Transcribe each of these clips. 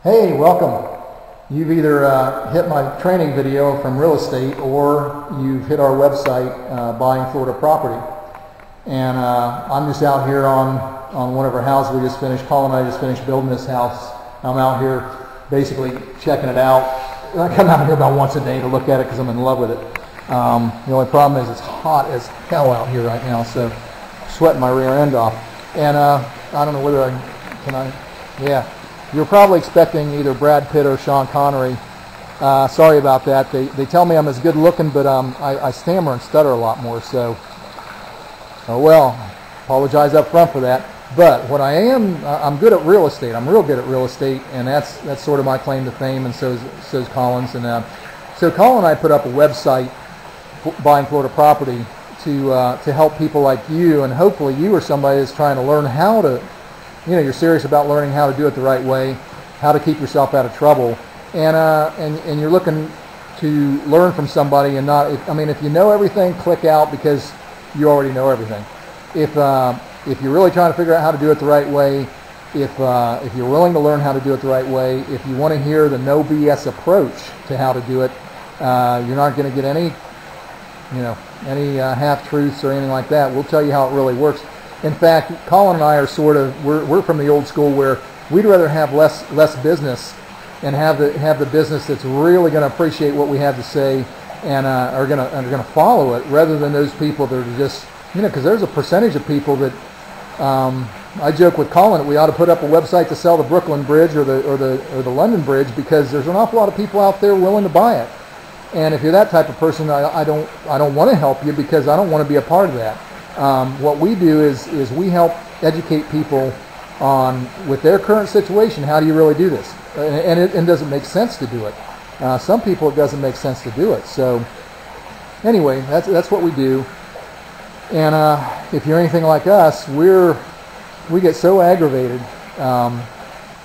Hey, welcome. You've either hit my training video from real estate or you've hit our website, Buying Florida Property. And I'm just out here on one of our houses we just finished. Colin and I just finished building this house. I'm out here basically checking it out. I come out here about once a day to look at it because I'm in love with it. The only problem is it's hot as hell out here right now, so I'm sweating my rear end off. And I don't know whether yeah. You're probably expecting either Brad Pitt or Sean Connery. Sorry about that. They tell me I'm as good looking, but I stammer and stutter a lot more, so oh well, apologize up front for that. But what I am, I'm good at real estate. I'm real good at real estate, and that's sort of my claim to fame, and so's Colin's. And so Colin and I put up a website, Buying Florida Property, to help people like you, and hopefully you are somebody that's trying to learn how to, you're serious about learning how to do it the right way, how to keep yourself out of trouble, and you're looking to learn from somebody and not. If you know everything, click out because you already know everything. If you're really trying to figure out how to do it the right way, if you're willing to learn how to do it the right way, if you want to hear the no BS approach to how to do it, you're not going to get any half truths or anything like that. We'll tell you how it really works. In fact, Colin and I are we're from the old school where we'd rather have less business and have the business that's really going to appreciate what we have to say and are going to follow it, rather than those people that are just, because there's a percentage of people that I joke with Colin that we ought to put up a website to sell the Brooklyn Bridge or the London Bridge, because there's an awful lot of people out there willing to buy it. And if you're that type of person, I don't want to help you because I don't want to be a part of that. What we do is we help educate people on, with their current situation, how do you really do this? And it doesn't make sense to do it. Some people it doesn't make sense to do it. So anyway, that's what we do. And if you're anything like us, we get so aggravated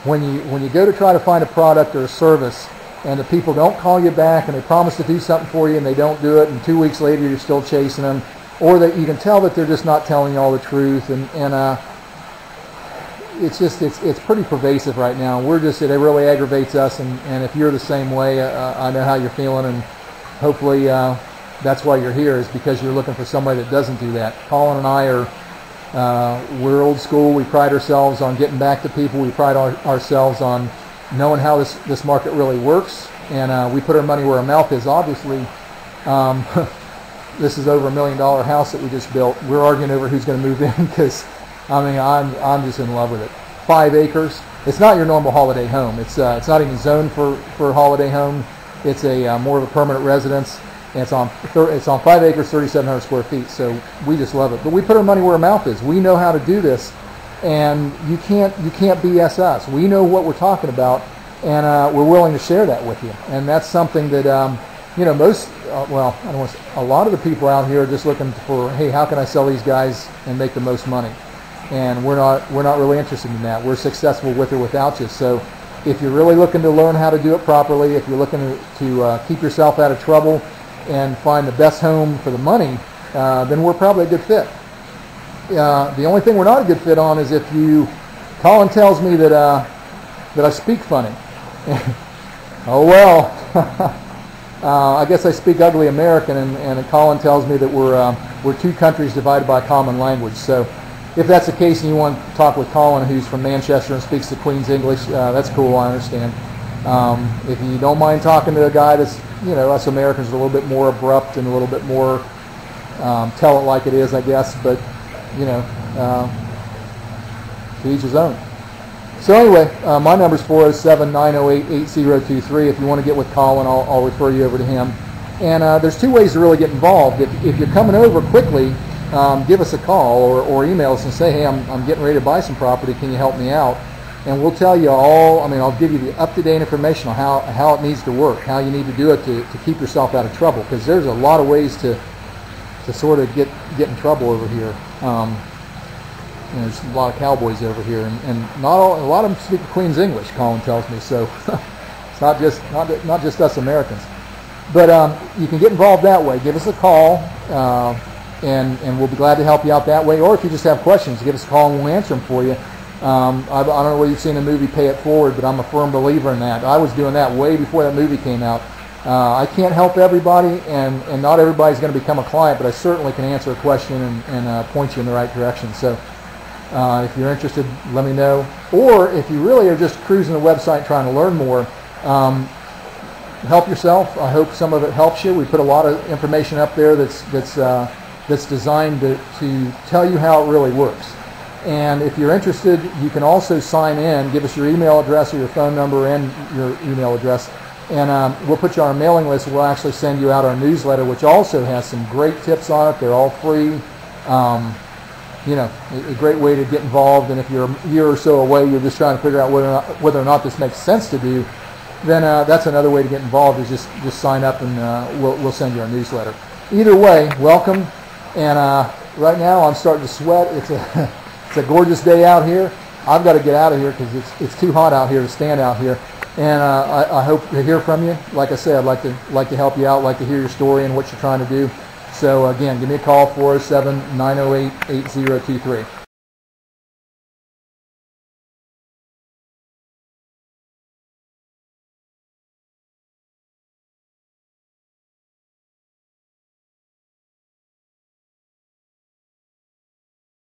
when you go to try to find a product or a service and the people don't call you back and they promise to do something for you and they don't do it, and 2 weeks later you're still chasing them. Or that you can tell that they're just not telling you all the truth, and it's pretty pervasive right now. It really aggravates us, and if you're the same way, I know how you're feeling, and hopefully that's why you're here, is because you're looking for somebody that doesn't do that. Colin and I we're old school. We pride ourselves on getting back to people. We pride ourselves on knowing how this market really works, and we put our money where our mouth is. Obviously. This is over $1 million house that we just built. We're arguing over who's going to move in because, I'm just in love with it. 5 acres. It's not your normal holiday home. It's not even zoned for a holiday home. It's a more of a permanent residence, and it's on 5 acres, 3,700 square feet. So we just love it. But we put our money where our mouth is. We know how to do this, and you can't BS us. We know what we're talking about, and we're willing to share that with you. And that's something that a lot of the people out here are just looking for, hey, how can I sell these guys and make the most money? And we're not really interested in that. We're successful with or without you. So if you're really looking to learn how to do it properly, if you're looking to keep yourself out of trouble and find the best home for the money, then we're probably a good fit. The only thing we're not a good fit on is if Colin tells me that I speak funny. Oh well. I guess I speak ugly American, and Colin tells me that we're two countries divided by a common language. So if that's the case and you want to talk with Colin, who's from Manchester and speaks the Queen's English, that's cool, I understand. If you don't mind talking to a guy that's, us Americans are a little bit more abrupt and a little bit more tell it like it is, I guess, but, to each his own. So anyway, my number's 407-908-8023. If you want to get with Colin, I'll refer you over to him. And there's 2 ways to really get involved. If you're coming over quickly, give us a call or email us and say, hey, I'm getting ready to buy some property. Can you help me out? And we'll tell you I'll give you the up-to-date information on how it needs to work, how you need to do it to keep yourself out of trouble. Because there's a lot of ways to sort of get in trouble over here. There's a lot of cowboys over here, and a lot of them speak the Queen's English, Colin tells me. So it's not just us Americans. But you can get involved that way. Give us a call, and we'll be glad to help you out that way. Or if you just have questions, give us a call and we'll answer them for you. I don't know whether you've seen the movie Pay It Forward, but I'm a firm believer in that. I was doing that way before that movie came out. I can't help everybody, and not everybody's going to become a client, but I certainly can answer a question and point you in the right direction. So if you're interested, let me know. Or if you really are just cruising the website trying to learn more, help yourself. I hope some of it helps you. We put a lot of information up there that's designed to tell you how it really works. And if you're interested, you can also sign in, give us your email address or your phone number and your email address, and we'll put you on our mailing list. We'll actually send you out our newsletter, which also has some great tips on it. They're all free. You know, a great way to get involved. And if you're a year or so away, you're just trying to figure out whether or not this makes sense to do, then that's another way to get involved, is just sign up, and we'll send you our newsletter. Either way, welcome. And right now I'm starting to sweat. It's a gorgeous day out here. I've got to get out of here because it's too hot out here to stand out here. And I hope to hear from you. Like I said, I'd like to help you out, like to hear your story and what you're trying to do. So again, give me a call, 407-908-8023.